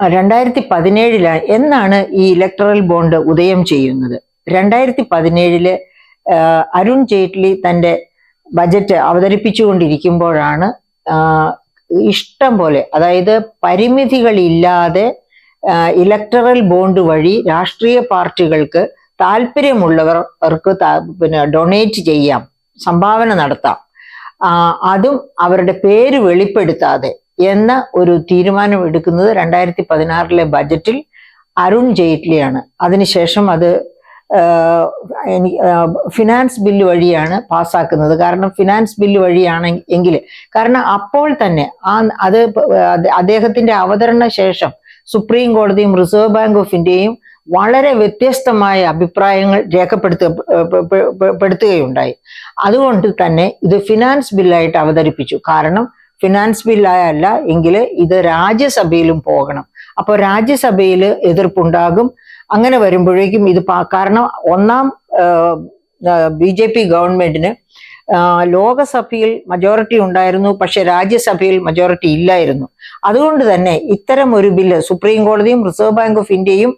2017 എന്നാണ് ഈ electoral bond ഉദയം ചെയ്യുന്നത്. 2017 അരുൺ ജെയ്റ്റ്ലി തന്റെ ബജറ്റ് അവതരിപ്പിച്ചുകൊണ്ടിരിക്കുമ്പോഴാണ് ഇഷ്ടം പോലെ, അതായത് പരിമിതികളില്ലാതെ ഇലക്ടറൽ ബോണ്ട് വഴി രാഷ്ട്രീയ പാർട്ടികൾക്ക് താല്പര്യമുള്ളവർക്ക് ഡൊണേറ്റ് ചെയ്യാം, സംഭാവന നടത്താം, അതും അവരുടെ പേര് വെളിപ്പെടുത്താതെ എന്ന ഒരു തീരുമാനം എടുക്കുന്നത് 2016 ബജറ്റിൽ അരുൺ ജെയ്റ്റ്ലിയാണ്. അതിനുശേഷം അത് ഫിനാൻസ് ബില്ല് വഴിയാണ് പാസ്സാക്കുന്നത്. കാരണം ഫിനാൻസ് ബില്ല് വഴിയാണ് എങ്കിൽ, കാരണം അപ്പോൾ തന്നെ അത് അദ്ദേഹത്തിന്റെ അവതരണ ശേഷം സുപ്രീം കോടതിയും റിസർവ് ബാങ്ക് ഓഫ് ഇന്ത്യയും വളരെ വ്യത്യസ്തമായ അഭിപ്രായങ്ങൾ രേഖപ്പെടുത്തുകയുണ്ടായി. അതുകൊണ്ട് തന്നെ ഇത് ഫിനാൻസ് ബില്ലായിട്ട് അവതരിപ്പിച്ചു. കാരണം ഫിനാൻസ് ബില്ലായല്ല എങ്കിൽ ഇത് രാജ്യസഭയിലും പോകണം. അപ്പോൾ രാജ്യസഭയിൽ എതിർപ്പുണ്ടാകും. അങ്ങനെ വരുമ്പോഴേക്കും ഇത് കാരണം ഒന്നാം BJP ഗവൺമെന്റിന് ലോകസഭയിൽ മജോറിറ്റി ഉണ്ടായിരുന്നു, പക്ഷെ രാജ്യസഭയിൽ മജോറിറ്റി ഇല്ലായിരുന്നു. അതുകൊണ്ട് തന്നെ ഇത്തരം ഒരു ബില്ല് സുപ്രീം കോടതിയും റിസർവ് ബാങ്ക് ഓഫ് ഇന്ത്യയും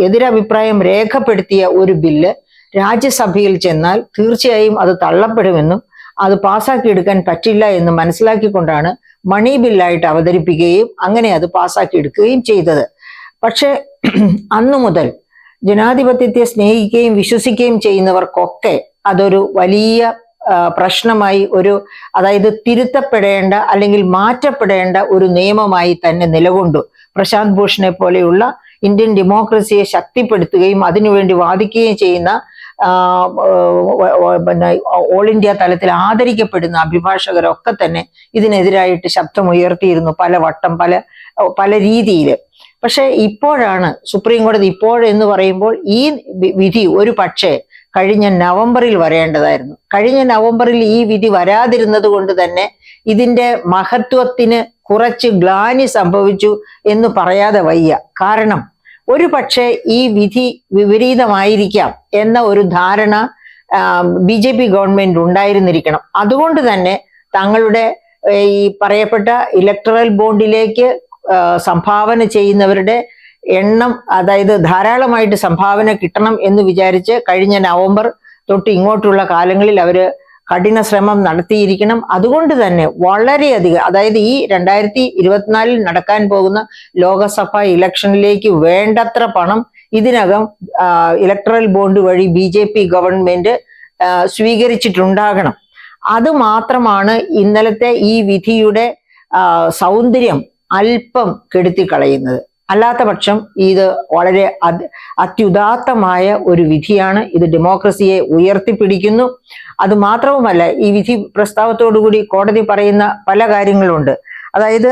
എതിരഭിപ്രായം രേഖപ്പെടുത്തിയ ഒരു ബില്ല് രാജ്യസഭയിൽ ചെന്നാൽ തീർച്ചയായും അത് തള്ളപ്പെടുമെന്നും അത് പാസ്സാക്കിയെടുക്കാൻ പറ്റില്ല എന്ന് മനസ്സിലാക്കിക്കൊണ്ടാണ് മണി ബില്ലായിട്ട് അവതരിപ്പിക്കുകയും അങ്ങനെ അത് പാസ്സാക്കിയെടുക്കുകയും ചെയ്തത്. പക്ഷെ അന്നു മുതൽ ജനാധിപത്യത്തെ സ്നേഹിക്കുകയും വിശ്വസിക്കുകയും ചെയ്യുന്നവർക്കൊക്കെ അതൊരു വലിയ പ്രശ്നമായി, അതായത് തിരുത്തപ്പെടേണ്ട അല്ലെങ്കിൽ മാറ്റപ്പെടേണ്ട ഒരു നിയമമായി തന്നെ നിലകൊണ്ടു. പ്രശാന്ത് ഭൂഷണെ പോലെയുള്ള ഇന്ത്യൻ ഡെമോക്രസിയെ ശക്തിപ്പെടുത്തുകയും അതിനുവേണ്ടി വാദിക്കുകയും ചെയ്യുന്ന ഓൾ ഇന്ത്യ തലത്തിൽ ആദരിക്കപ്പെടുന്ന അഭിഭാഷകരൊക്കെ തന്നെ ഇതിനെതിരായിട്ട് ശബ്ദമുയർത്തിയിരുന്നു പല രീതിയിൽ. പക്ഷെ ഇപ്പോഴാണ് സുപ്രീം കോടതി എന്ന് പറയുമ്പോൾ ഈ വിധി ഒരു പക്ഷേ കഴിഞ്ഞ നവംബറിൽ വരേണ്ടതായിരുന്നു. കഴിഞ്ഞ നവംബറിൽ ഈ വിധി വരാതിരുന്നത് കൊണ്ട് തന്നെ ഇതിന്റെ മഹത്വത്തിന് കുറച്ച് ഗ്ലാനി സംഭവിച്ചു എന്ന് പറയാതെ വയ്യ. കാരണം ഒരു പക്ഷേ ഈ വിധി വിപരീതമായിരിക്കാം എന്ന ഒരു ധാരണ BJP ഗവൺമെന്റ് ഉണ്ടായിരുന്നിരിക്കണം. അതുകൊണ്ട് തന്നെ തങ്ങളുടെ ഈ പറയപ്പെട്ട ഇലക്ടറൽ ബോണ്ടിലേക്ക് സംഭാവന ചെയ്യുന്നവരുടെ എണ്ണം, അതായത് ധാരാളമായിട്ട് സംഭാവന കിട്ടണം എന്ന് വിചാരിച്ച് കഴിഞ്ഞ നവംബർ തൊട്ട് ഇങ്ങോട്ടുള്ള കാലങ്ങളിൽ അവര് കഠിന ശ്രമം നടത്തിയിരിക്കണം. അതുകൊണ്ട് തന്നെ വളരെയധികം, അതായത് ഈ 2024 നടക്കാൻ പോകുന്ന ലോകസഭാ ഇലക്ഷനിലേക്ക് വേണ്ടത്ര പണം ഇതിനകം ഇലക്ടറൽ ബോണ്ട് വഴി BJP ഗവൺമെന്റ് സ്വീകരിച്ചിട്ടുണ്ടാകണം. അത് മാത്രമാണ് ഇന്നലത്തെ ഈ വിധിയുടെ സൗന്ദര്യം അല്പം കെടുത്തിക്കളയുന്നത്. അല്ലാത്ത പക്ഷം ഇത് വളരെ അത്യുദാത്തമായ ഒരു വിധിയാണ്. ഇത് ഡെമോക്രസിയെ ഉയർത്തിപ്പിടിക്കുന്നു. അത് മാത്രവുമല്ല, ഈ വിധി പ്രസ്താവത്തോടുകൂടി കോടതി പറയുന്ന പല കാര്യങ്ങളുണ്ട്. അതായത്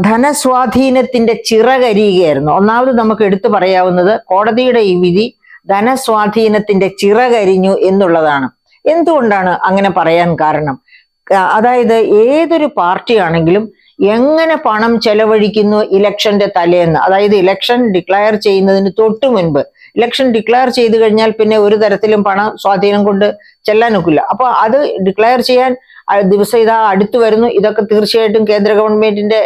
ധനസ്വാധീനത്തിന്റെ ചിറകരിയുകയായിരുന്നു. ഒന്നാമത് നമുക്ക് എടുത്തു പറയാവുന്നത് കോടതിയുടെ ഈ വിധി ധനസ്വാധീനത്തിന്റെ ചിറകരിഞ്ഞു എന്നുള്ളതാണ്. എന്തുകൊണ്ടാണ് അങ്ങനെ പറയാൻ കാരണം? അതായത് ഏതൊരു പാർട്ടിയാണെങ്കിലും എങ്ങനെ പണം ചെലവഴിക്കുന്നു ഇലക്ഷന്റെ തലേന്ന്, അതായത് ഇലക്ഷൻ ഡിക്ലയർ ചെയ്യുന്നതിന് തൊട്ടു മുൻപ്, ഇലക്ഷൻ ഡിക്ലയർ ചെയ്തു കഴിഞ്ഞാൽ പിന്നെ ഒരു തരത്തിലും പണ സ്വാധീനം കൊണ്ട് ചെല്ലാനൊക്കില്ല. അപ്പൊ അത് ഡിക്ലയർ ചെയ്യാൻ ദിവസം ഇതാ അടുത്തു വരുന്നു. ഇതൊക്കെ തീർച്ചയായിട്ടും കേന്ദ്ര ഗവൺമെന്റിന്റെ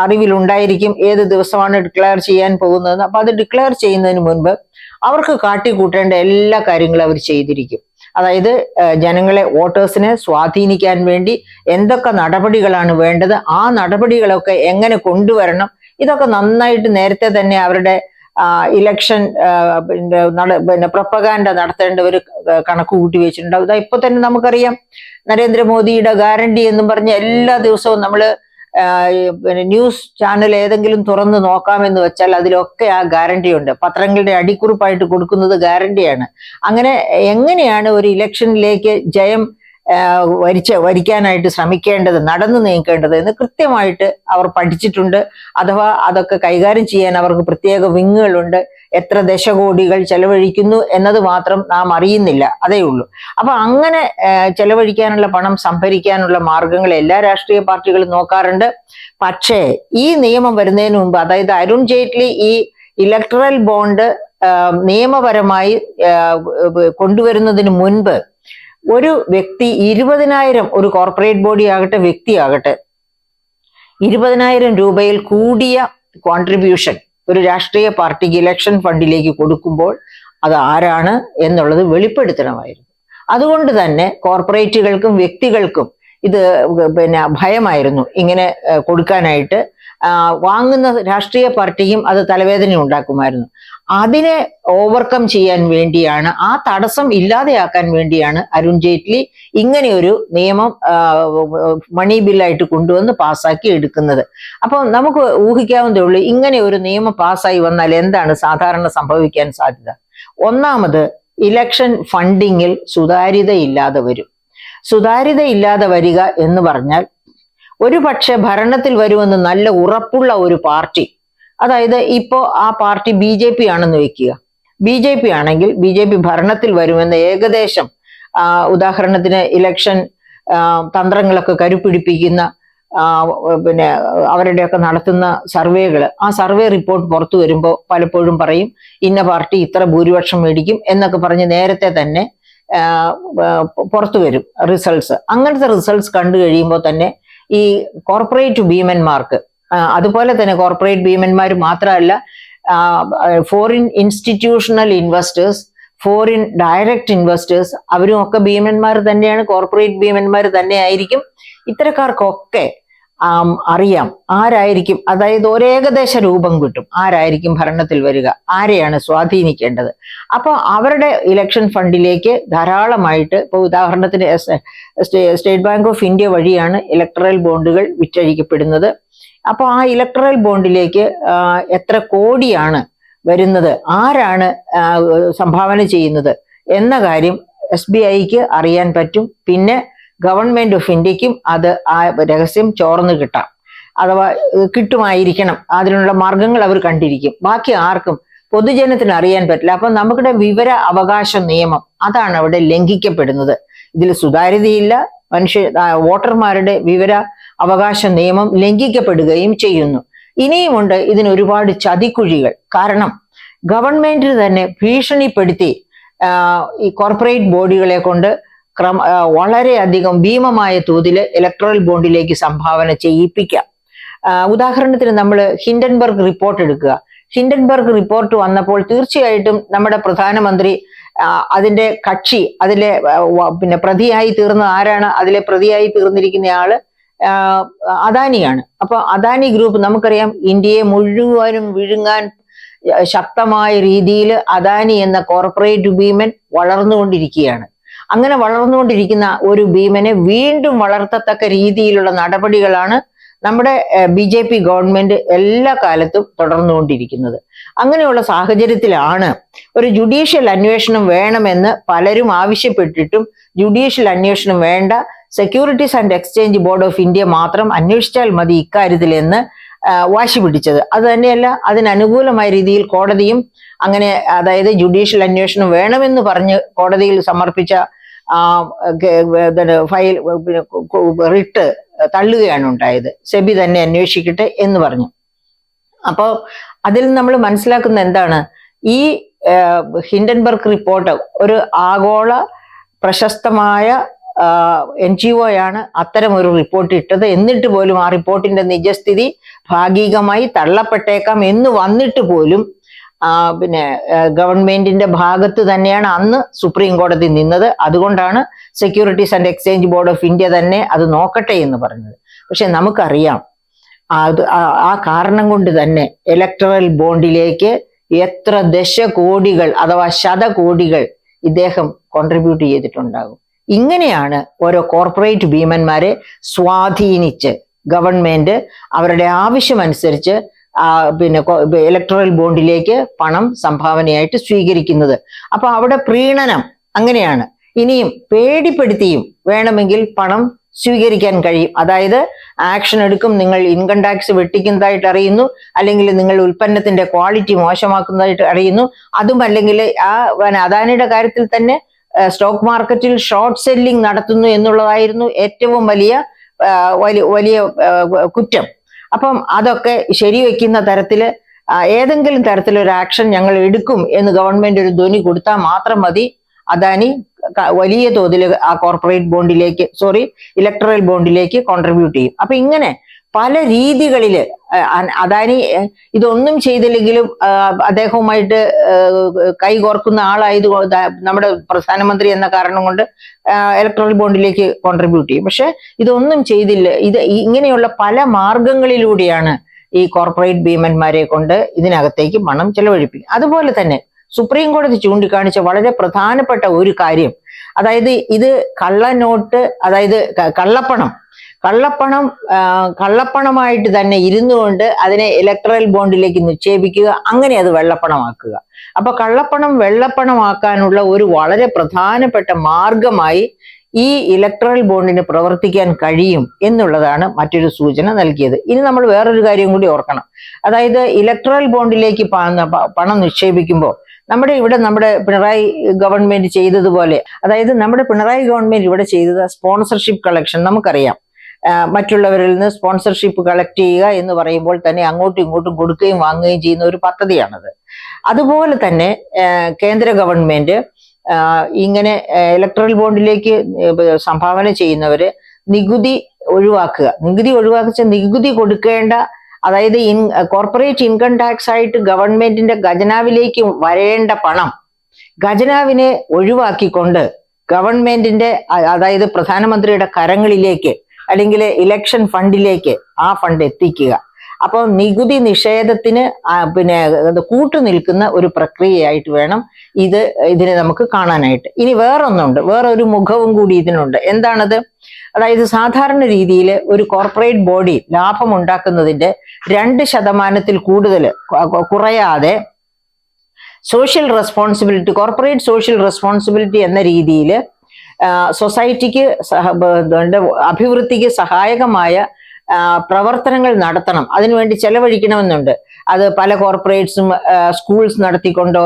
അറിവിലുണ്ടായിരിക്കും ഏത് ദിവസമാണ് ഡിക്ലയർ ചെയ്യാൻ പോകുന്നതെന്ന്. അപ്പൊ അത് ഡിക്ലയർ ചെയ്യുന്നതിന് മുൻപ് അവർക്ക് കാട്ടിക്കൂട്ടേണ്ട എല്ലാ കാര്യങ്ങളും അവർ ചെയ്തിരിക്കും. അതായത് ജനങ്ങളെ, വോട്ടേഴ്സിനെ സ്വാധീനിക്കാൻ വേണ്ടി എന്തൊക്കെ നടപടികളാണ് വേണ്ടത്, ആ നടപടികളൊക്കെ എങ്ങനെ കൊണ്ടുവരണം, ഇതൊക്കെ നന്നായിട്ട് നേരത്തെ തന്നെ അവരുടെ ഇലക്ഷൻ പ്രൊപ്പഗാൻഡ നടത്തേണ്ടവർ കണക്ക് കൂട്ടി വെച്ചിട്ടുണ്ട്. അതാ ഇപ്പൊ തന്നെ നമുക്കറിയാം, നരേന്ദ്രമോദിയുടെ ഗ്യാരണ്ടി എന്നും പറഞ്ഞ് എല്ലാ ദിവസവും നമ്മള് ന്യൂസ് ചാനൽ ഏതെങ്കിലും തുറന്ന് നോക്കാമെന്ന് വെച്ചാൽ അതിലൊക്കെ ആ ഗ്യാരണ്ടി ഉണ്ട്. പത്രങ്ങളുടെ അടിക്കുറിപ്പായിട്ട് കൊടുക്കുന്നത് ഗ്യാരണ്ടിയാണ്. അങ്ങനെ എങ്ങനെയാണ് ഒരു ഇലക്ഷനിലേക്ക് ജയം വരിക്കാനായിട്ട് ശ്രമിക്കേണ്ടത്, നടന്നു നീക്കേണ്ടത് എന്ന് കൃത്യമായിട്ട് അവർ പഠിച്ചിട്ടുണ്ട്. അഥവാ അതൊക്കെ കൈകാര്യം ചെയ്യാൻ അവർക്ക് പ്രത്യേക വിങ്ങുകളുണ്ട്. എത്ര ദശകോടികൾ ചെലവഴിക്കുന്നു എന്നത് മാത്രം നാം അറിയുന്നില്ല, അതേ ഉള്ളൂ. അപ്പൊ അങ്ങനെ ചെലവഴിക്കാനുള്ള പണം സംഭരിക്കാനുള്ള മാർഗങ്ങൾ എല്ലാ രാഷ്ട്രീയ പാർട്ടികളും നോക്കാറുണ്ട്. പക്ഷേ ഈ നിയമം വരുന്നതിന് മുമ്പ്, അതായത് അരുൺ ജെയ്റ്റ്ലി ഈ ഇലക്ടറൽ ബോണ്ട് നിയമപരമായി കൊണ്ടുവരുന്നതിന് മുൻപ് ഒരു വ്യക്തി 20,000, ഒരു കോർപ്പറേറ്റ് ബോഡി ആകട്ടെ വ്യക്തിയാകട്ടെ, 20,000 രൂപയിൽ കൂടിയ കോൺട്രിബ്യൂഷൻ ഒരു രാഷ്ട്രീയ പാർട്ടിക്ക് ഇലക്ഷൻ ഫണ്ടിലേക്ക് കൊടുക്കുമ്പോൾ അത് ആരാണ് എന്നുള്ളത് വെളിപ്പെടുത്തണമായിരുന്നു. അതുകൊണ്ട് തന്നെ കോർപ്പറേറ്റുകൾക്കും വ്യക്തികൾക്കും ഇത് ഭയമായിരുന്നു ഇങ്ങനെ കൊടുക്കാനായിട്ട്. വാങ്ങുന്ന രാഷ്ട്രീയ പാർട്ടിയും അത് തലവേദന ഉണ്ടാക്കുമായിരുന്നു. അതിനെ ഓവർകം ചെയ്യാൻ വേണ്ടിയാണ്, ആ തടസ്സം ഇല്ലാതെയാക്കാൻ വേണ്ടിയാണ് അരുൺ ജെയ്റ്റ്ലി ഇങ്ങനെ ഒരു നിയമം മണി ബില്ലായിട്ട് കൊണ്ടുവന്ന് പാസ്സാക്കി എടുക്കുന്നത്. അപ്പോൾ നമുക്ക് ഊഹിക്കാവുന്നതേ ഉള്ളൂ ഇങ്ങനെ ഒരു നിയമം പാസ്സായി വന്നാൽ എന്താണ് സാധാരണ സംഭവിക്കാൻ സാധ്യത. ഒന്നാമത്, ഇലക്ഷൻ ഫണ്ടിങ്ങിൽ സുതാര്യതയില്ലാതെ വരും. സുതാര്യതയില്ലാതെ വരിക എന്ന് പറഞ്ഞാൽ, ഒരു പക്ഷെ ഭരണത്തിൽ വരുമെന്ന് നല്ല ഉറപ്പുള്ള ഒരു പാർട്ടി, അതായത് ഇപ്പോ ആ പാർട്ടി BJP ആണെന്ന് വെക്കുക. BJP ആണെങ്കിൽ BJP ഭരണത്തിൽ വരുമെന്ന് ഏകദേശം, ഉദാഹരണത്തിന് ഇലക്ഷൻ തന്ത്രങ്ങളൊക്കെ കരുപിടിപ്പിക്കുന്ന അവരുടെയൊക്കെ നടത്തുന്ന സർവേകൾ, ആ സർവേ റിപ്പോർട്ട് പുറത്തു വരുമ്പോൾ പലപ്പോഴും പറയും ഇന്ന പാർട്ടി ഇത്ര ഭൂരിപക്ഷം മേടിക്കും എന്നൊക്കെ പറഞ്ഞ് നേരത്തെ തന്നെ പുറത്തു വരും റിസൾട്ട്സ്. അങ്ങനത്തെ റിസൾട്ട്സ് കണ്ടു കഴിയുമ്പോൾ തന്നെ ഈ കോർപ്പറേറ്റ് ഭീമന്മാർക്ക്, അതുപോലെ തന്നെ കോർപ്പറേറ്റ് ഭീമന്മാർ മാത്രമല്ല, foreign institutional investors, foreign direct investors, അവരും ഒക്കെ ഭീമന്മാർ തന്നെയാണ്, കോർപ്പറേറ്റ് ഭീമന്മാർ തന്നെ ആയിരിക്കും. ഇത്തരക്കാർക്കൊക്കെ അറിയാം ആരായിരിക്കും, അതായത് ഒരേകദേശ രൂപം കിട്ടും ആരായിരിക്കും ഭരണത്തിൽ വരിക, ആരെയാണ് സ്വാധീനിക്കേണ്ടത്. അപ്പോൾ അവരുടെ ഇലക്ഷൻ ഫണ്ടിലേക്ക് ധാരാളമായിട്ട്, ഇപ്പോൾ ഉദാഹരണത്തിന് സ്റ്റേറ്റ് ബാങ്ക് ഓഫ് ഇന്ത്യ വഴിയാണ് ഇലക്ടറൽ ബോണ്ടുകൾ വിറ്റഴിക്കപ്പെടുന്നത്. അപ്പോൾ ആ ഇലക്ടറൽ ബോണ്ടിലേക്ക് എത്ര കോടിയാണ് വരുന്നത്, ആരാണ് സംഭാവന ചെയ്യുന്നത് എന്ന കാര്യം SBIക്ക് അറിയാൻ പറ്റും. പിന്നെ ഗവൺമെന്റ് ഓഫ് ഇന്ത്യക്കും അത് ആ രഹസ്യം ചോർന്ന് കിട്ടാം, അഥവാ കിട്ടുമായിരിക്കണം. അതിനുള്ള മാർഗങ്ങൾ അവർ കണ്ടിരിക്കും. ബാക്കി ആർക്കും, പൊതുജനത്തിന് അറിയാൻ പറ്റില്ല. അപ്പൊ നമ്മുടെ വിവര അവകാശ നിയമം അതാണ് അവിടെ ലംഘിക്കപ്പെടുന്നത്. ഇതിൽ സുതാര്യതയില്ല. വോട്ടർമാരുടെ വിവര അവകാശ നിയമം ലംഘിക്കപ്പെടുകയും ചെയ്യുന്നു. ഇനിയുമുണ്ട് ഇതിന് ഒരുപാട് ചതിക്കുഴികൾ. കാരണം ഗവൺമെന്റിന് തന്നെ ഭീഷണിപ്പെടുത്തി ഈ കോർപ്പറേറ്റ് ബോഡികളെ കൊണ്ട് വളരെയധികം ഭീമമായ തോതിൽ ഇലക്ട്രൽ ബോണ്ടിലേക്ക് സംഭാവന ചെയ്യിപ്പിക്കാം. ഉദാഹരണത്തിന് നമ്മൾ ഹിൻഡൻബർഗ് റിപ്പോർട്ട് എടുക്കുക. ഹിൻഡൻബർഗ് റിപ്പോർട്ട് വന്നപ്പോൾ തീർച്ചയായിട്ടും നമ്മുടെ പ്രധാനമന്ത്രി, അതിന്റെ കക്ഷി, അതിലെ പ്രതിയായി തീർന്ന ആരാണ്? അതിലെ പ്രതിയായി തീർന്നിരിക്കുന്ന ആള് അദാനിയാണ്. അപ്പൊ അദാനി ഗ്രൂപ്പ്, നമുക്കറിയാം ഇന്ത്യയെ മുഴുവനും വിഴുങ്ങാൻ ശക്തമായ രീതിയിൽ അദാനി എന്ന കോർപ്പറേറ്റ് ഭീമൻ വളർന്നുകൊണ്ടിരിക്കുകയാണ്. അങ്ങനെ വളർന്നുകൊണ്ടിരിക്കുന്ന ഒരു ഭീമനെ വീണ്ടും വളർത്തത്തക്ക രീതിയിലുള്ള നടപടികളാണ് നമ്മുടെ BJP ഗവൺമെന്റ് എല്ലാ കാലത്തും തുടർന്നുകൊണ്ടിരിക്കുന്നത്. അങ്ങനെയുള്ള സാഹചര്യത്തിലാണ് ഒരു ജുഡീഷ്യൽ അന്വേഷണം വേണമെന്ന് പലരും ആവശ്യപ്പെട്ടിട്ടും ജുഡീഷ്യൽ അന്വേഷണം വേണ്ട, securities and exchange board of India മാത്രം അന്വേഷിച്ചാൽ മതി ഇക്കാര്യത്തിൽ എന്ന് വാശി പിടിച്ചത്. അത് തന്നെയല്ല, അതിനനുകൂലമായ രീതിയിൽ കോടതിയും അങ്ങനെ, അതായത് ജുഡീഷ്യൽ അന്വേഷണം വേണമെന്ന് പറഞ്ഞ് കോടതിയിൽ സമർപ്പിച്ച ഫയൽ റിട്ട് തള്ളുകയാണ് ഉണ്ടായത്. സെബി തന്നെ അന്വേഷിക്കട്ടെ എന്ന് പറഞ്ഞു. അപ്പോൾ അതിൽ നമ്മൾ മനസ്സിലാക്കുന്ന എന്താണ്, ഈ ഹിൻഡൻബർഗ് റിപ്പോർട്ട് ഒരു ആഗോള പ്രശസ്തമായ NGO ആണ് അത്തരം ഒരു റിപ്പോർട്ട് ഇട്ടത്. എന്നിട്ട് പോലും ആ റിപ്പോർട്ടിന്റെ നിജസ്ഥിതി ഭാഗികമായി തള്ളപ്പെട്ടേക്കാം എന്ന് വന്നിട്ട് പോലും ഗവൺമെന്റിന്റെ ഭാഗത്ത് തന്നെയാണ് അന്ന് സുപ്രീം കോടതി നിന്നത്. അതുകൊണ്ടാണ് securities and exchange board of India തന്നെ അത് നോക്കട്ടെ എന്ന് പറഞ്ഞത്. പക്ഷെ നമുക്കറിയാം ആ കാരണം കൊണ്ട് തന്നെ ഇലക്ടറൽ ബോണ്ടിലേക്ക് എത്ര ദശകോടികൾ അഥവാ ശതകോടികൾ ഇദ്ദേഹം കോൺട്രിബ്യൂട്ട് ചെയ്തിട്ടുണ്ടാകും. ഇങ്ങനെയാണ് ഓരോ കോർപ്പറേറ്റ് ഭീമന്മാരെ സ്വാധീനിച്ച് ഗവൺമെന്റ് അവരുടെ ആവശ്യമനുസരിച്ച് ഇലക്ടറൽ ബോണ്ടിലേക്ക് പണം സംഭാവനയായിട്ട് സ്വീകരിക്കുന്നത്. അപ്പൊ അവിടെ പ്രീണനം അങ്ങനെയാണ്. ഇനിയും പേടിപ്പെടുത്തിയും വേണമെങ്കിൽ പണം സ്വീകരിക്കാൻ കഴിയും. അതായത് ആക്ഷൻ എടുക്കും, നിങ്ങൾ ഇൻകം ടാക്സ് വെട്ടിക്കുന്നതായിട്ട് അറിയുന്നു, അല്ലെങ്കിൽ നിങ്ങൾ ഉൽപ്പന്നത്തിന്റെ ക്വാളിറ്റി മോശമാക്കുന്നതായിട്ട് അറിയുന്നു. അതും അല്ലെങ്കിൽ അദാനിയുടെ കാര്യത്തിൽ തന്നെ സ്റ്റോക്ക് മാർക്കറ്റിൽ ഷോർട്ട് സെല്ലിംഗ് നടത്തുന്നു എന്നുള്ളതായിരുന്നു ഏറ്റവും വലിയ കുറ്റം. അപ്പം അതൊക്കെ ശരിവെക്കുന്ന തരത്തില് ഏതെങ്കിലും തരത്തിലൊരു ആക്ഷൻ ഞങ്ങൾ എടുക്കും എന്ന് ഗവൺമെന്റ് ഒരു ധ്വനി കൊടുത്താൽ മാത്രം മതി, അദാനി വലിയ തോതിൽ ആ കോർപ്പറേറ്റ് ബോണ്ടിലേക്ക് ഇലക്ടറൽ ബോണ്ടിലേക്ക് കോൺട്രിബ്യൂട്ട് ചെയ്യും. അപ്പൊ ഇങ്ങനെ പല രീതികളില് അദാനി ഇതൊന്നും ചെയ്തില്ലെങ്കിലും അദ്ദേഹവുമായിട്ട് കൈകോർക്കുന്ന ആളായത് നമ്മുടെ പ്രധാനമന്ത്രി എന്ന കാരണം കൊണ്ട് ഇലക്ട്രൽ ബോണ്ടിലേക്ക് കോൺട്രിബ്യൂട്ട് ചെയ്യും. പക്ഷെ ഇതൊന്നും ചെയ്തില്ല. ഇങ്ങനെയുള്ള പല മാർഗങ്ങളിലൂടെയാണ് ഈ കോർപ്പറേറ്റ് ഭീമന്മാരെ കൊണ്ട് ഇതിനകത്തേക്ക് പണം ചെലവഴിപ്പിക്കും. അതുപോലെ തന്നെ സുപ്രീം കോടതി ചൂണ്ടിക്കാണിച്ച വളരെ പ്രധാനപ്പെട്ട ഒരു കാര്യം, അതായത് ഇത് കള്ളനോട്ട്, അതായത് കള്ളപ്പണമായിട്ട് തന്നെ ഇരുന്നുകൊണ്ട് അതിനെ ഇലക്ട്രൽ ബോണ്ടിലേക്ക് നിക്ഷേപിക്കുക, അങ്ങനെ അത് വെള്ളപ്പണമാക്കുക. അപ്പൊ കള്ളപ്പണം വെള്ളപ്പണമാക്കാനുള്ള ഒരു വളരെ പ്രധാനപ്പെട്ട മാർഗമായി ഈ ഇലക്ട്രൽ ബോണ്ടിന് പ്രവർത്തിക്കാൻ കഴിയും എന്നുള്ളതാണ് മറ്റൊരു സൂചന നൽകിയത്. ഇനി നമ്മൾ വേറൊരു കാര്യം കൂടി ഓർക്കണം. അതായത് ഇലക്ട്രൽ ബോണ്ടിലേക്ക് പണം നിക്ഷേപിക്കുമ്പോൾ നമ്മുടെ പിണറായി ഗവൺമെന്റ് ചെയ്തതുപോലെ, അതായത് നമ്മുടെ പിണറായി ഗവൺമെന്റ് ഇവിടെ ചെയ്തത് സ്പോൺസർഷിപ്പ് കളക്ഷൻ നമുക്കറിയാം. മറ്റുള്ളവരിൽ നിന്ന് സ്പോൺസർഷിപ്പ് കളക്ട് ചെയ്യുക എന്ന് പറയുമ്പോൾ തന്നെ അങ്ങോട്ടും ഇങ്ങോട്ടും കൊടുക്കുകയും വാങ്ങുകയും ചെയ്യുന്ന ഒരു പദ്ധതിയാണത്. അതുപോലെ തന്നെ കേന്ദ്ര ഗവൺമെന്റ് ഇങ്ങനെ ഇലക്ട്രൽ ബോണ്ടിലേക്ക് സംഭാവന ചെയ്യുന്നവര് നികുതി ഒഴിവാക്കുക, നികുതി കൊടുക്കേണ്ട, അതായത് കോർപ്പറേറ്റ് ഇൻകം ടാക്സ് ആയിട്ട് ഗവൺമെന്റിന്റെ ഖജനാവിലേക്ക് വരേണ്ട പണം ഖജനാവിനെ ഒഴിവാക്കിക്കൊണ്ട് ഗവൺമെന്റിന്റെ, അതായത് പ്രധാനമന്ത്രിയുടെ കരങ്ങളിലേക്ക് അല്ലെങ്കിൽ ഇലക്ഷൻ ഫണ്ടിലേക്ക് ആ ഫണ്ട് എത്തിക്കുക. അപ്പോൾ നികുതി നിഷേധത്തിന് കൂട്ടുനിൽക്കുന്ന ഒരു പ്രക്രിയയായിട്ട് വേണം ഇതിനെ നമുക്ക് കാണാനായിട്ട്. ഇനി വേറൊന്നുണ്ട്, വേറൊരു മുഖവും കൂടി ഇതിനുണ്ട്. എന്താണത്? അതായത് സാധാരണ രീതിയിൽ ഒരു കോർപ്പറേറ്റ് ബോഡി ലാഭം ഉണ്ടാക്കുന്നതിന്റെ 2% കൂടുതൽ കുറയാതെ കോർപ്പറേറ്റ് സോഷ്യൽ റെസ്പോൺസിബിലിറ്റി എന്ന രീതിയിൽ സൊസൈറ്റിക്ക് അഭിവൃദ്ധിക്ക് സഹായകമായ പ്രവർത്തനങ്ങൾ നടത്തണം, അതിനുവേണ്ടി ചെലവഴിക്കണമെന്നുണ്ട്. അത് പല കോർപ്പറേറ്റ്സും സ്കൂൾസ് നടത്തിക്കൊണ്ടോ,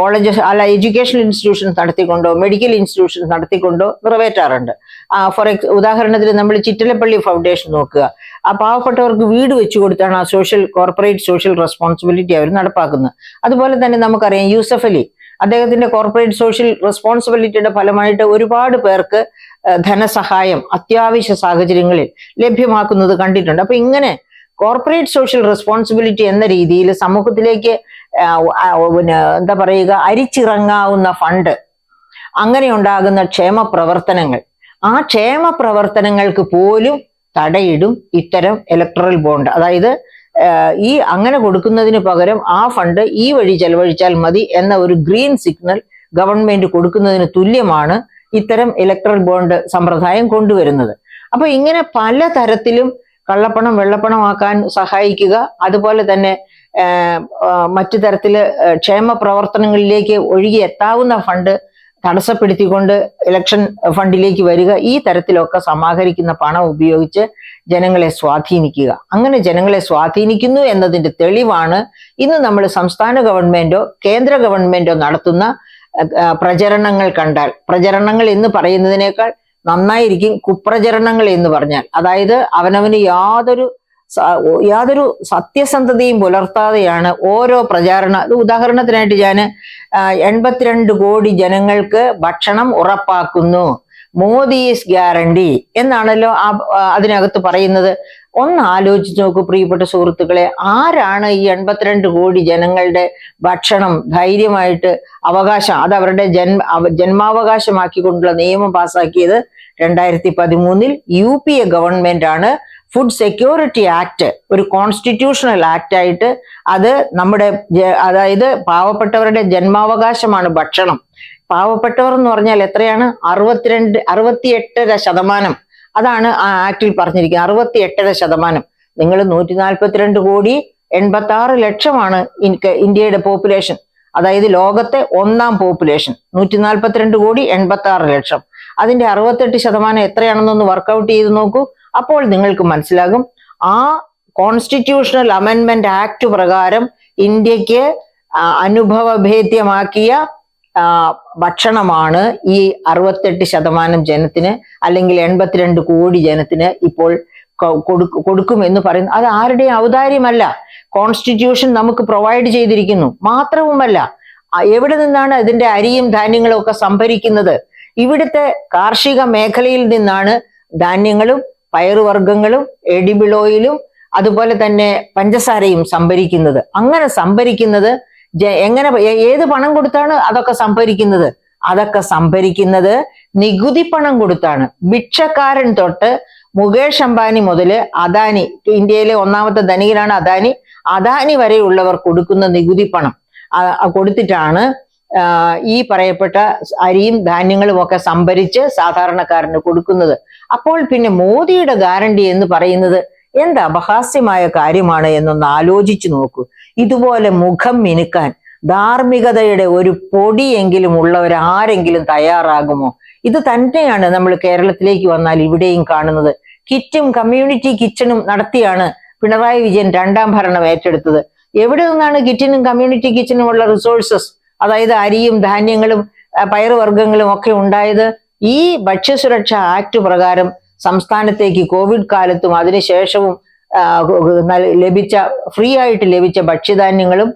കോളേജസ് എഡ്യൂക്കേഷണൽ ഇൻസ്റ്റിറ്റ്യൂഷൻസ് നടത്തിക്കൊണ്ടോ, മെഡിക്കൽ ഇൻസ്റ്റിറ്റ്യൂഷൻസ് നടത്തിക്കൊണ്ടോ നിറവേറ്റാറുണ്ട്. ഉദാഹരണത്തിന് നമ്മൾ ചിറ്റലപ്പള്ളി ഫൗണ്ടേഷൻ നോക്കുക. ആ പാവപ്പെട്ടവർക്ക് വീട് വെച്ചു കൊടുത്താണ് ആ കോർപ്പറേറ്റ് സോഷ്യൽ റെസ്പോൺസിബിലിറ്റി അവർ നടപ്പാക്കുന്നത്. അതുപോലെ തന്നെ നമുക്കറിയാം യൂസഫ് അലി, അദ്ദേഹത്തിന്റെ കോർപ്പറേറ്റ് സോഷ്യൽ റെസ്പോൺസിബിലിറ്റിയുടെ ഫലമായിട്ട് ഒരുപാട് പേർക്ക് ധനസഹായം അത്യാവശ്യ സാഹചര്യങ്ങളിൽ ലഭ്യമാക്കുന്നത് കണ്ടിട്ടുണ്ട്. അപ്പൊ ഇങ്ങനെ കോർപ്പറേറ്റ് സോഷ്യൽ റെസ്പോൺസിബിലിറ്റി എന്ന രീതിയിൽ സമൂഹത്തിലേക്ക് എന്താ പറയുക, അരിച്ചിറങ്ങാവുന്ന ഫണ്ട്, അങ്ങനെ ഉണ്ടാകുന്ന ക്ഷേമ പ്രവർത്തനങ്ങൾ, ആ ക്ഷേമ പ്രവർത്തനങ്ങൾക്ക് പോലും തടയിടും ഇത്തരം ഇലക്ട്രൽ ബോണ്ട്. അതായത് അങ്ങനെ കൊടുക്കുന്നതിന് പകരം ആ ഫണ്ട് ഈ വഴി ചെലവഴിച്ചാൽ മതി എന്ന ഒരു ഗ്രീൻ സിഗ്നൽ ഗവൺമെന്റ് കൊടുക്കുന്നതിന് തുല്യമാണ് ഇത്തരം ഇലക്ട്രൽ ബോണ്ട് സമ്പ്രദായം കൊണ്ടുവരുന്നത്. അപ്പൊ ഇങ്ങനെ പല തരത്തിലും കള്ളപ്പണം വെള്ളപ്പണമാക്കാൻ സഹായിക്കുക, അതുപോലെ തന്നെ മറ്റു തരത്തില് ക്ഷേമ പ്രവർത്തനങ്ങളിലേക്ക് ഒഴുകി എത്താവുന്ന ഫണ്ട് തടസ്സപ്പെടുത്തിക്കൊണ്ട് ഇലക്ഷൻ ഫണ്ടിലേക്ക് വരിക, ഈ തരത്തിലൊക്കെ സമാഹരിക്കുന്ന പണം ഉപയോഗിച്ച് ജനങ്ങളെ സ്വാധീനിക്കുക. അങ്ങനെ ജനങ്ങളെ സ്വാധീനിക്കുന്നു എന്നതിന്റെ തെളിവാണ് ഇന്ന് നമ്മൾ സംസ്ഥാന ഗവൺമെന്റോ കേന്ദ്ര ഗവൺമെന്റോ നടത്തുന്ന പ്രചരണങ്ങൾ കണ്ടാൽ. പ്രചരണങ്ങൾ എന്ന് പറയുന്നതിനേക്കാൾ നന്നായിരിക്കും കുപ്രചരണങ്ങൾ എന്ന് പറഞ്ഞാൽ. അതായത് അവനവന് യാതൊരു സത്യസന്ധതയും പുലർത്താതെയാണ് ഓരോ ഉദാഹരണത്തിനായിട്ട് ഞാൻ 82 കോടി ജനങ്ങൾക്ക് ഭക്ഷണം ഉറപ്പാക്കുന്നു, മോദി ഈസ് ഗ്യാരണ്ടി എന്നാണല്ലോ അതിനകത്ത് പറയുന്നത്. ഒന്ന് ആലോചിച്ച് നോക്കൂ പ്രിയപ്പെട്ട സുഹൃത്തുക്കളെ, ആരാണ് ഈ 82 കോടി ജനങ്ങളുടെ ഭക്ഷണം ധൈര്യമായിട്ട് അത് അവരുടെ ജന്മാവകാശമാക്കിക്കൊണ്ടുള്ള നിയമം പാസാക്കിയത് 2013 UPA ഗവൺമെന്റ് ആണ്. ഫുഡ് സെക്യൂരിറ്റി ആക്ട് ഒരു കോൺസ്റ്റിറ്റ്യൂഷണൽ ആക്ട് ആയിട്ട് അതായത് പാവപ്പെട്ടവരുടെ ജന്മാവകാശമാണ് ഭക്ഷണം. പാവപ്പെട്ടവർ എന്ന് പറഞ്ഞാൽ എത്രയാണ്? 68%. അതാണ് ആ ആക്ടിൽ പറഞ്ഞിരിക്കുന്നത്, 68%. നിങ്ങൾ 142 കോടി 86 ലക്ഷമാണ് ഇന്ത്യയുടെ പോപ്പുലേഷൻ, അതായത് ലോകത്തെ 1ാം പോപ്പുലേഷൻ. 142 കോടി 86 ലക്ഷം. അതിന്റെ 68% എത്രയാണെന്നൊന്ന് വർക്കൗട്ട് ചെയ്ത് നോക്കൂ. അപ്പോൾ നിങ്ങൾക്ക് മനസ്സിലാകും ആ കോൺസ്റ്റിറ്റ്യൂഷണൽ അമെൻമെന്റ് ആക്ട് പ്രകാരം ഇന്ത്യക്ക് അനുഭവഭേദ്യമാക്കിയ ഭക്ഷണമാണ് ഈ 68% ജനത്തിന്, അല്ലെങ്കിൽ 82 കോടി ജനത്തിന് ഇപ്പോൾ കൊടുക്കുമെന്ന് പറയുന്നു. അത് ആരുടെയും ഔദാര്യമല്ല, കോൺസ്റ്റിറ്റ്യൂഷൻ നമുക്ക് പ്രൊവൈഡ് ചെയ്തിരിക്കുന്നു. മാത്രവുമല്ല, എവിടെ നിന്നാണ് ഇതിന്റെ അരിയും ധാന്യങ്ങളും ഒക്കെ സംഭരിക്കുന്നത്? ഇവിടുത്തെ കാർഷിക മേഖലയിൽ നിന്നാണ് ധാന്യങ്ങളും പയറുവർഗ്ഗങ്ങളും എഡിബിൾ ഓയിലും അതുപോലെ തന്നെ പഞ്ചസാരയും സംഭരിക്കുന്നത്. അങ്ങനെ സംഭരിക്കുന്നത് എങ്ങനെ, ഏത് പണം കൊടുത്താണ് അതൊക്കെ സംഭരിക്കുന്നത്? അതൊക്കെ സംഭരിക്കുന്നത് നികുതി പണം കൊടുത്താണ്. ഭിക്ഷക്കാരൻ തൊട്ട് മുകേഷ് അംബാനി മുതല് അദാനി, ഇന്ത്യയിലെ ഒന്നാമത്തെ ധനികനാണ് അദാനി, അദാനി വരെയുള്ളവർ കൊടുക്കുന്ന നികുതി പണം കൊടുത്തിട്ടാണ് ഈ പറയപ്പെട്ട അരിയും ധാന്യങ്ങളും ഒക്കെ സംഭരിച്ച് സാധാരണക്കാരന് കൊടുക്കുന്നത്. അപ്പോൾ പിന്നെ മോദിയുടെ ഗ്യാരണ്ടി എന്ന് പറയുന്നത് എന്ത് അപഹാസ്യമായ കാര്യമാണ് എന്നൊന്ന് ആലോചിച്ചു നോക്കൂ. ഇതുപോലെ മുഖം മിനുക്കാൻ ധാർമ്മികതയുടെ ഒരു പൊടിയെങ്കിലും ഉള്ളവരാരെങ്കിലും തയ്യാറാകുമോ? ഇത് തന്നെയാണ് നമ്മൾ കേരളത്തിലേക്ക് വന്നാൽ ഇവിടെയും കാണുന്നത്. കിറ്റും കമ്മ്യൂണിറ്റി കിച്ചണും നടത്തിയാണ് പിണറായി വിജയൻ രണ്ടാം ഭരണം ഏറ്റെടുത്തത്. എവിടെ നിന്നാണ് കിറ്റിനും കമ്മ്യൂണിറ്റി കിച്ചനും ഉള്ള റിസോഴ്സസ്, അതായത് അരിയും ധാന്യങ്ങളും പയറുവർഗ്ഗങ്ങളും ഒക്കെ ഉണ്ടായത്? ഈ ഭക്ഷ്യസുരക്ഷാ ആക്ട് പ്രകാരം സംസ്ഥാനത്തേക്ക് കോവിഡ് കാലത്തും അതിനുശേഷവും ഫ്രീ ആയിട്ട് ലഭിച്ച ഭക്ഷ്യധാന്യങ്ങളും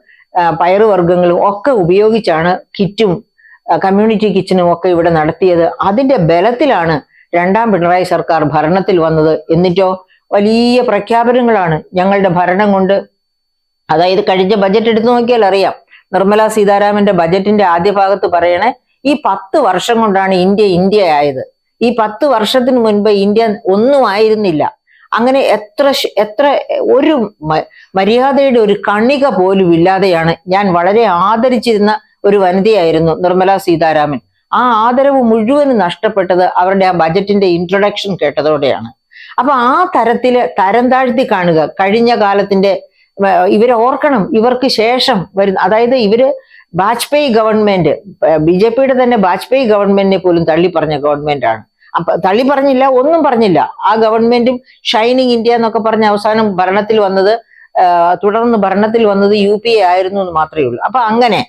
പയറുവർഗ്ഗങ്ങളും ഒക്കെ ഉപയോഗിച്ചാണ് കിറ്റും കമ്മ്യൂണിറ്റി കിച്ചനും ഒക്കെ ഇവിടെ നടത്തിയത്. അതിന്റെ ബലത്തിലാണ് രണ്ടാം പിണറായി സർക്കാർ ഭരണത്തിൽ വന്നത്. എന്നിട്ടോ വലിയ പ്രഖ്യാപനങ്ങളാണ് ഞങ്ങളുടെ ഭരണം കൊണ്ട്. അതായത് കഴിഞ്ഞ ബജറ്റ് എടുത്തു നോക്കിയാൽ അറിയാം. നിർമ്മല സീതാരാമന്റെ ബജറ്റിന്റെ ആദ്യ ഭാഗത്ത് പറയണേ, ഈ 10 വർഷം കൊണ്ടാണ് ഇന്ത്യ ആയത്. ഈ 10 വർഷത്തിന് മുൻപ് ഇന്ത്യ ഒന്നും ആയിരുന്നില്ല. അങ്ങനെ എത്ര ഒരു മര്യാദയുടെ ഒരു കണിക പോലും ഇല്ലാതെയാണ്. ഞാൻ വളരെ ആദരിച്ചിരുന്ന ഒരു വനിതയായിരുന്നു നിർമ്മല സീതാരാമൻ. ആ ആദരവ് മുഴുവനും നഷ്ടപ്പെട്ടത് അവരുടെ ആ ബജറ്റിന്റെ ഇൻട്രൊഡക്ഷൻ കേട്ടതോടെയാണ്. അപ്പൊ ആ തരത്തില് തരം താഴ്ത്തി കാണുക കഴിഞ്ഞ കാലത്തിന്റെ, ഇവരെ ഓർക്കണം. ഇവർക്ക് ശേഷം വരുന്ന, അതായത് ഇവര് വാജ്പേയി ഗവൺമെന്റ്, BJPയുടെ തന്നെ വാജ്പേയി ഗവൺമെന്റിനെ പോലും തള്ളി പറഞ്ഞ ഗവൺമെന്റ് ആണ്. അപ്പൊ തള്ളി പറഞ്ഞില്ല, ഒന്നും പറഞ്ഞില്ല. ആ ഗവൺമെന്റും ഷൈനിങ് ഇന്ത്യ എന്നൊക്കെ പറഞ്ഞ അവസാനം ഭരണത്തിൽ വന്നത്, തുടർന്ന് ഭരണത്തിൽ വന്നത് UPA ആയിരുന്നു എന്ന് മാത്രമേ ഉള്ളൂ. അപ്പൊ അങ്ങനെ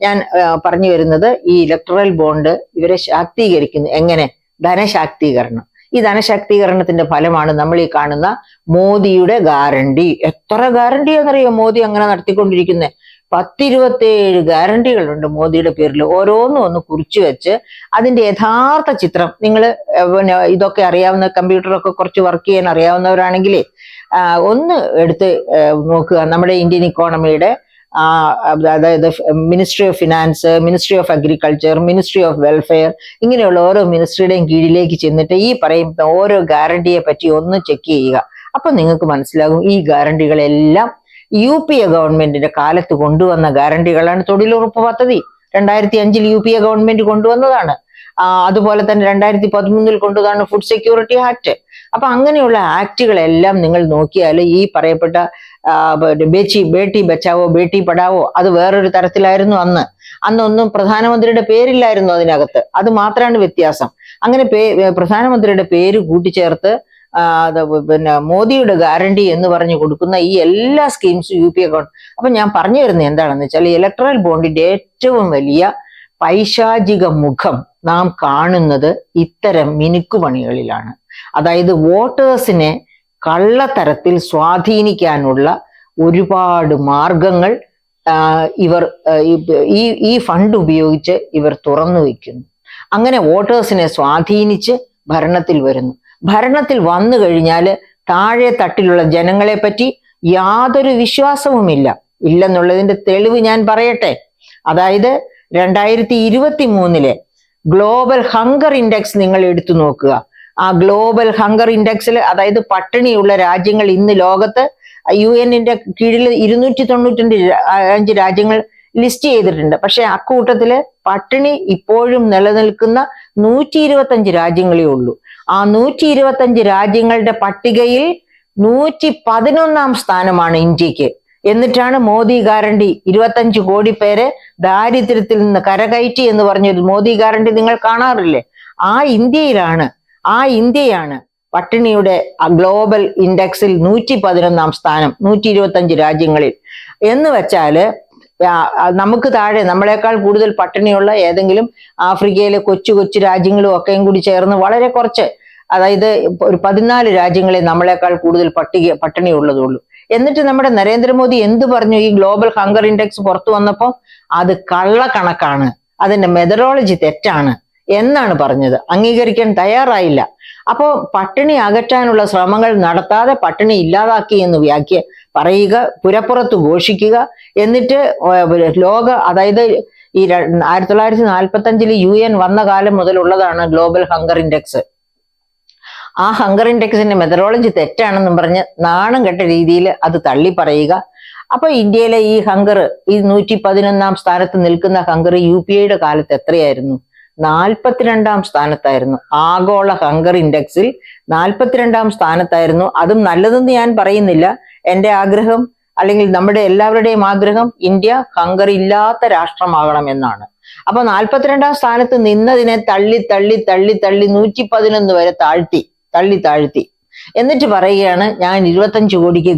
ഞാൻ പറഞ്ഞു വരുന്നത്, ഈ ഇലക്ട്രൽ ബോണ്ട് ഇവരെ ശാക്തീകരിക്കുന്നു. എങ്ങനെ? ധനശാക്തീകരണം. ഈ ധനശാക്തീകരണത്തിന്റെ ഫലമാണ് നമ്മൾ ഈ കാണുന്ന മോദിയുടെ ഗ്യാരണ്ടി. എത്ര ഗ്യാരണ്ടിയാണെന്നറിയോ മോദി അങ്ങനെ നടത്തിക്കൊണ്ടിരിക്കുന്നത്? 10-27 ഗ്യാരണ്ടികളുണ്ട് മോദിയുടെ പേരിൽ. ഓരോന്നും ഒന്ന് കുറിച്ചു വെച്ച് അതിന്റെ യഥാർത്ഥ ചിത്രം നിങ്ങൾ, പിന്നെ ഇതൊക്കെ അറിയാവുന്ന, കമ്പ്യൂട്ടറൊക്കെ കുറച്ച് വർക്ക് ചെയ്യാൻ അറിയാവുന്നവരാണെങ്കിലേ ഒന്ന് എടുത്ത് നോക്കുക. നമ്മുടെ ഇന്ത്യൻ ഇക്കോണമിയുടെ അതായത് ministry of finance, ministry of agriculture, ministry of welfare, ഇങ്ങനെയുള്ള ഓരോ മിനിസ്ട്രിയുടെയും കീഴിലേക്ക് ചെന്നിട്ട് ഈ പറയുന്ന ഓരോ ഗ്യാരണ്ടിയെ പറ്റി ഒന്ന് ചെക്ക് ചെയ്യുക. അപ്പൊ നിങ്ങൾക്ക് മനസ്സിലാകും ഈ ഗ്യാരണ്ടികളെല്ലാം UPA ഗവൺമെന്റിന്റെ കാലത്ത് കൊണ്ടുവന്ന ഗ്യാരണ്ടികളാണ്. തൊഴിലുറപ്പ് പദ്ധതി 2005 UPA ഗവൺമെന്റ് കൊണ്ടുവന്നതാണ്. അതുപോലെ തന്നെ 2013 കൊണ്ടുവന്നാണ് ഫുഡ് സെക്യൂരിറ്റി ആക്ട്. അപ്പൊ അങ്ങനെയുള്ള ആക്ടുകളെല്ലാം നിങ്ങൾ നോക്കിയാൽ ഈ പറയപ്പെട്ട ബേട്ടി ബച്ചാവോ ബേട്ടി പഠാവോ അത് വേറൊരു തരത്തിലായിരുന്നു. അന്നൊന്നും പ്രധാനമന്ത്രിയുടെ പേരില്ലായിരുന്നു അതിനകത്ത്. അത് മാത്രമാണ് വ്യത്യാസം. അങ്ങനെ പ്രധാനമന്ത്രിയുടെ പേര് കൂട്ടിച്ചേർത്ത് പിന്നെ മോദിയുടെ ഗ്യാരണ്ടി എന്ന് പറഞ്ഞു കൊടുക്കുന്ന ഈ എല്ലാ സ്കീംസും UPA ഗവൺമെന്റ്. അപ്പൊ ഞാൻ പറഞ്ഞു വരുന്നത് എന്താണെന്ന് വെച്ചാൽ, ഇലക്ട്രൽ ബോണ്ടിന്റെ ഏറ്റവും വലിയ പൈശാചിക മുഖം നാം കാണുന്നത് ഇത്തരം മിനുക്കുപണികളിലാണ്. അതായത് വോട്ടേഴ്സിനെ കള്ളത്തരത്തിൽ സ്വാധീനിക്കാനുള്ള ഒരുപാട് മാർഗങ്ങൾ ഇവർ ഈ ഫണ്ട് ഉപയോഗിച്ച് ഇവർ തുറന്നു വയ്ക്കുന്നു. അങ്ങനെ വോട്ടേഴ്സിനെ സ്വാധീനിച്ച് ഭരണത്തിൽ വരുന്നു. ഭരണത്തിൽ വന്നു കഴിഞ്ഞാൽ താഴെ തട്ടിലുള്ള ജനങ്ങളെ പറ്റി യാതൊരു വിശ്വാസവുമില്ല. ഇല്ലെന്നുള്ളതിന്റെ തെളിവ് ഞാൻ പറയട്ടെ. അതായത് 2023 ഗ്ലോബൽ ഹങ്കർ ഇൻഡെക്സ് നിങ്ങൾ എടുത്തു നോക്കുക. ആ ഗ്ലോബൽ ഹങ്കർ ഇൻഡെക്സിൽ, അതായത് പട്ടിണിയുള്ള രാജ്യങ്ങൾ ഇന്ന് ലോകത്ത് UN-ന്റെ കീഴിൽ 295 രാജ്യങ്ങൾ ലിസ്റ്റ് ചെയ്തിട്ടുണ്ട്. പക്ഷെ അക്കൂട്ടത്തില് പട്ടിണി ഇപ്പോഴും നിലനിൽക്കുന്ന 125 രാജ്യങ്ങളേ ഉള്ളൂ. ആ 125 രാജ്യങ്ങളുടെ പട്ടികയിൽ 111ാം സ്ഥാനമാണ് ഇന്ത്യക്ക്. എന്നിട്ടാണ് മോദി ഗ്യാരണ്ടി 25 കോടി പേരെ ദാരിദ്ര്യത്തിൽ നിന്ന് കരകയറ്റി എന്ന് പറഞ്ഞൊരു മോദി ഗ്യാരണ്ടി നിങ്ങൾ കാണാറില്ലേ? ആ ഇന്ത്യയാണ് പട്ടിണിയുടെ ഗ്ലോബൽ ഇൻഡെക്സിൽ 111ാം സ്ഥാനം 125 രാജ്യങ്ങളിൽ. എന്ന് വെച്ചാല് നമുക്ക് താഴെ നമ്മളെക്കാൾ കൂടുതൽ പട്ടിണിയുള്ള ഏതെങ്കിലും ആഫ്രിക്കയിലെ കൊച്ചു കൊച്ചു രാജ്യങ്ങളും ഒക്കെയും കൂടി ചേർന്ന് വളരെ കുറച്ച്, അതായത് ഒരു 14 രാജ്യങ്ങളെ നമ്മളെക്കാൾ കൂടുതൽ പട്ടിണി ഉള്ളതുള്ളൂ. എന്നിട്ട് നമ്മുടെ നരേന്ദ്രമോദി എന്തു പറഞ്ഞു? ഈ ഗ്ലോബൽ ഹങ്കർ ഇൻഡെക്സ് പുറത്തു വന്നപ്പോൾ അത് കള്ളക്കണക്കാണ്, അതിന്റെ മെത്തഡോളജി തെറ്റാണ് എന്നാണ് പറഞ്ഞത്. അംഗീകരിക്കാൻ തയ്യാറായില്ല. അപ്പോ പട്ടിണി അകറ്റാനുള്ള ശ്രമങ്ങൾ നടത്താതെ പട്ടിണി ഇല്ലാതാക്കി എന്ന് പറയുക, പുരപ്പുറത്ത് ഘോഷിക്കുക, എന്നിട്ട് അതായത് ഈ 1945 UN വന്ന കാലം മുതലുള്ളതാണ് ഗ്ലോബൽ ഹങ്കർ ഇൻഡെക്സ്. ആ ഹങ്കർ ഇൻഡെക്സിന്റെ മെത്തഡോളജി തെറ്റാണെന്നും പറഞ്ഞ് നാണം കെട്ട രീതിയിൽ അത് തള്ളി പറയുക. അപ്പൊ ഇന്ത്യയിലെ ഈ ഹങ്കർ, ഈ 111 സ്ഥാനത്ത് നിൽക്കുന്ന ഹങ്കർ UPA കാലത്ത് എത്രയായിരുന്നു? 42 സ്ഥാനത്തായിരുന്നു. ആഗോള ഹങ്കർ ഇൻഡെക്സിൽ 42 സ്ഥാനത്തായിരുന്നു. അതും നല്ലതെന്ന് ഞാൻ പറയുന്നില്ല. എന്റെ ആഗ്രഹം, അല്ലെങ്കിൽ നമ്മുടെ എല്ലാവരുടെയും ആഗ്രഹം, ഇന്ത്യ ഹങ്കർ ഇല്ലാത്ത രാഷ്ട്രമാകണം എന്നാണ്. അപ്പൊ 42 സ്ഥാനത്ത് നിന്നതിനെ തള്ളി 111 വരെ താഴ്ത്തി എന്നിട്ട് പറയുകയാണ് ഞാൻ 25 കോടിക്ക്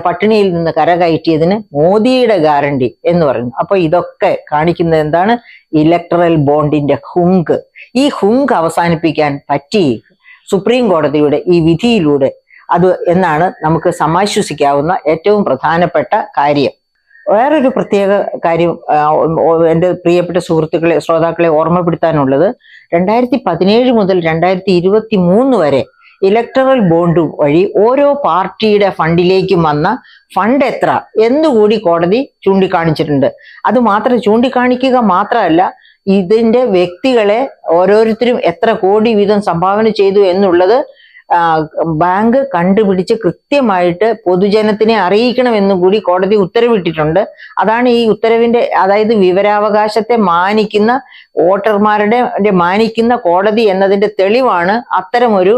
പട്ടിണിയിൽ നിന്ന് കരകയറ്റിയതിന് മോദിയുടെ ഗ്യാരണ്ടി എന്ന് പറഞ്ഞു. അപ്പൊ ഇതൊക്കെ കാണിക്കുന്നത് എന്താണ്? ഇലക്ടറൽ ബോണ്ടിന്റെ ഹുങ്ക്. ഈ ഹുങ്ക് അവസാനിപ്പിക്കാൻ പറ്റി സുപ്രീം കോടതിയുടെ ഈ വിധിയിലൂടെ അത് എന്നാണ് നമുക്ക് സമാശ്വസിക്കാവുന്ന ഏറ്റവും പ്രധാനപ്പെട്ട കാര്യം. വേറൊരു പ്രത്യേക കാര്യം എൻ്റെ പ്രിയപ്പെട്ട ശ്രോതാക്കളെ ഓർമ്മപ്പെടുത്താനുള്ളത്, 2017 മുതൽ 2023 വരെ ഇലക്ടറൽ ബോണ്ട് വഴി ഓരോ പാർട്ടിയുടെ ഫണ്ടിലേക്കും വന്ന ഫണ്ട് എത്ര എന്നുകൂടി കോടതി ചൂണ്ടിക്കാണിച്ചിട്ടുണ്ട്. അത് ചൂണ്ടിക്കാണിക്കുക മാത്രമല്ല, ഇതിന്റെ വ്യക്തികളെ ഓരോരുത്തരും എത്ര കോടി വീതം സംഭാവന ചെയ്തു എന്നുള്ളത് ബാങ്ക് കണ്ടുപിടിച്ച് കൃത്യമായിട്ട് പൊതുജനത്തിനെ അറിയിക്കണമെന്നും കൂടി കോടതി ഉത്തരവിട്ടിട്ടുണ്ട്. അതാണ് ഈ ഉത്തരവിന്റെ, അതായത് വിവരാവകാശത്തെ മാനിക്കുന്ന, വോട്ടർമാരുടെ മാനിക്കുന്ന കോടതി എന്നതിന്റെ തെളിവാണ് അത്തരമൊരു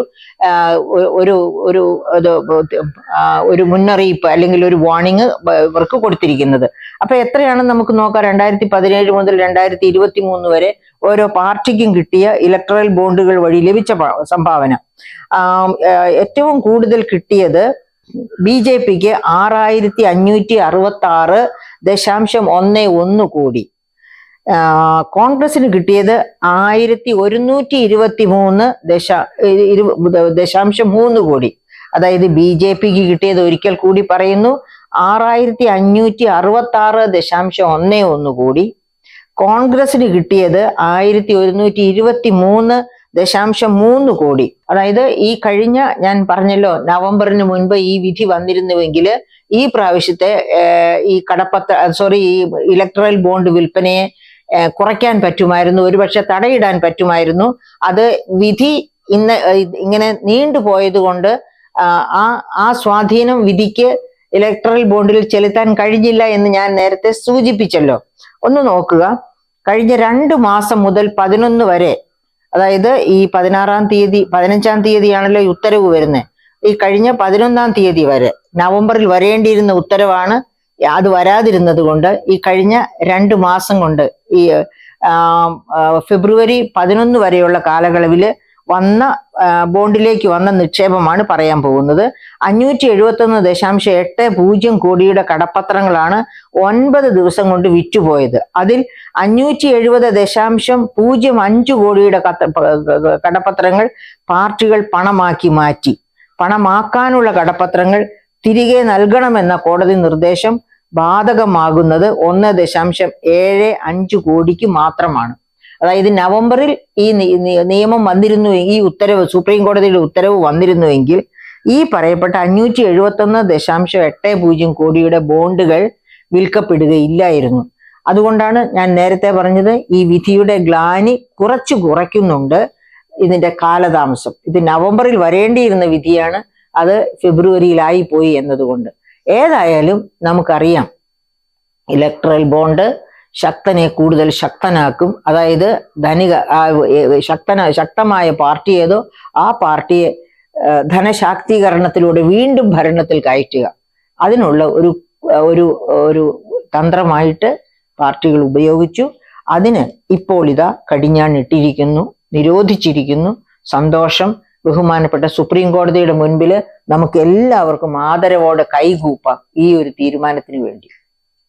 ഒരു മുന്നറിയിപ്പ് അല്ലെങ്കിൽ ഒരു വാർണിംഗ് ഇവർക്ക് കൊടുത്തിരിക്കുന്നത്. അപ്പൊ എത്രയാണെന്ന് നമുക്ക് നോക്കാം. 2017 മുതൽ 2023 വരെ ഓരോ പാർട്ടിക്കും കിട്ടിയ ഇലക്ടറൽ ബോണ്ടുകൾ വഴി ലഭിച്ച സംഭാവന. ഏറ്റവും കൂടുതൽ കിട്ടിയത് BJPക്ക് 6566.11 കോടി, കോൺഗ്രസിന് കിട്ടിയത് 1123.3 കോടി. അതായത് BJPക്ക് കിട്ടിയത്, ഒരിക്കൽ കൂടി പറയുന്നു, 6566.11 കോടി. കോൺഗ്രസിന് കിട്ടിയത് 1123.3 കോടി. അതായത് ഈ കഴിഞ്ഞ, ഞാൻ പറഞ്ഞല്ലോ, നവംബറിന് മുൻപ് ഈ വിധി വന്നിരുന്നുവെങ്കിൽ ഈ പ്രാവശ്യത്തെ ഈ ഇലക്ടറൽ ബോണ്ട് വിൽപ്പനയെ കുറയ്ക്കാൻ പറ്റുമായിരുന്നു, ഒരുപക്ഷെ തടയിടാൻ പറ്റുമായിരുന്നു. അത് വിധി ഇങ്ങനെ നീണ്ടുപോയത് കൊണ്ട് ആ സ്വാധീനം വിധിക്ക് ഇലക്ടറൽ ബോണ്ടിൽ ചെലുത്താൻ കഴിഞ്ഞില്ല എന്ന് ഞാൻ നേരത്തെ സൂചിപ്പിച്ചല്ലോ. ഒന്ന് നോക്കുക, കഴിഞ്ഞ 2 മാസം മുതൽ 11 വരെ, അതായത് ഈ 15-ാം തീയതിയാണല്ലോ ഈ ഉത്തരവ് വരുന്നത്. ഈ കഴിഞ്ഞ 11-ാം തീയതി വരെ, നവംബറിൽ വരേണ്ടിയിരുന്ന ഉത്തരവാണ്, അത് വരാതിരുന്നത് കൊണ്ട് ഈ കഴിഞ്ഞ 2 മാസം കൊണ്ട്, ഈ ഫെബ്രുവരി 11 വരെയുള്ള കാലയളവില് വന്ന ബോണ്ടിലേക്ക് വന്ന നിക്ഷേപമാണ് പറയാൻ പോകുന്നത്. 571.80 കോടിയുടെ കടപ്പത്രങ്ങളാണ് 9 ദിവസം കൊണ്ട് വിറ്റുപോയത്. അതിൽ 570.05 കോടിയുടെ കടപ്പത്രങ്ങൾ പാർട്ടികൾ പണമാക്കി മാറ്റി. പണമാക്കാനുള്ള കടപ്പത്രങ്ങൾ തിരികെ നൽകണമെന്ന കോടതി നിർദ്ദേശം ബാധകമാകുന്നത് 1.75 കോടിക്ക് മാത്രമാണ്. അതായത് നവംബറിൽ ഈ നിയമം വന്നിരുന്നു, ഈ ഉത്തരവ്, സുപ്രീം കോടതിയുടെ ഉത്തരവ് വന്നിരുന്നുവെങ്കിൽ ഈ പറയപ്പെട്ട 571.80 കോടിയുടെ ബോണ്ടുകൾ വിൽക്കപ്പെടുകയില്ലായിരുന്നു. അതുകൊണ്ടാണ് ഞാൻ നേരത്തെ പറഞ്ഞത്, ഈ വിധിയുടെ ഗ്ലാനി കുറയ്ക്കുന്നുണ്ട് ഇതിന്റെ കാലതാമസം. ഇത് നവംബറിൽ വരേണ്ടിയിരുന്ന വിധിയാണ്, അത് ഫെബ്രുവരിയിലായി പോയി എന്നതുകൊണ്ട്. ഏതായാലും നമുക്കറിയാം, ഇലക്ടറൽ ബോണ്ട് ശക്തനെ കൂടുതൽ ശക്തനാക്കും. അതായത് ശക്തമായ പാർട്ടി ഏതോ ആ പാർട്ടിയെ ധനശാക്തീകരണത്തിലൂടെ വീണ്ടും ഭരണത്തിൽ കയറ്റുക, അതിനുള്ള ഒരു തന്ത്രമായിട്ട് പാർട്ടികൾ ഉപയോഗിച്ചു. അതിന് ഇപ്പോൾ ഇതാ കടിഞ്ഞാണിട്ടിരിക്കുന്നു, നിരോധിച്ചിരിക്കുന്നു. സന്തോഷം. ബഹുമാനപ്പെട്ട സുപ്രീം കോടതിയുടെ മുൻപിൽ നമുക്ക് എല്ലാവർക്കും ആദരവോടെ കൈകൂപ്പാം ഈ ഒരു തീരുമാനത്തിന് വേണ്ടി.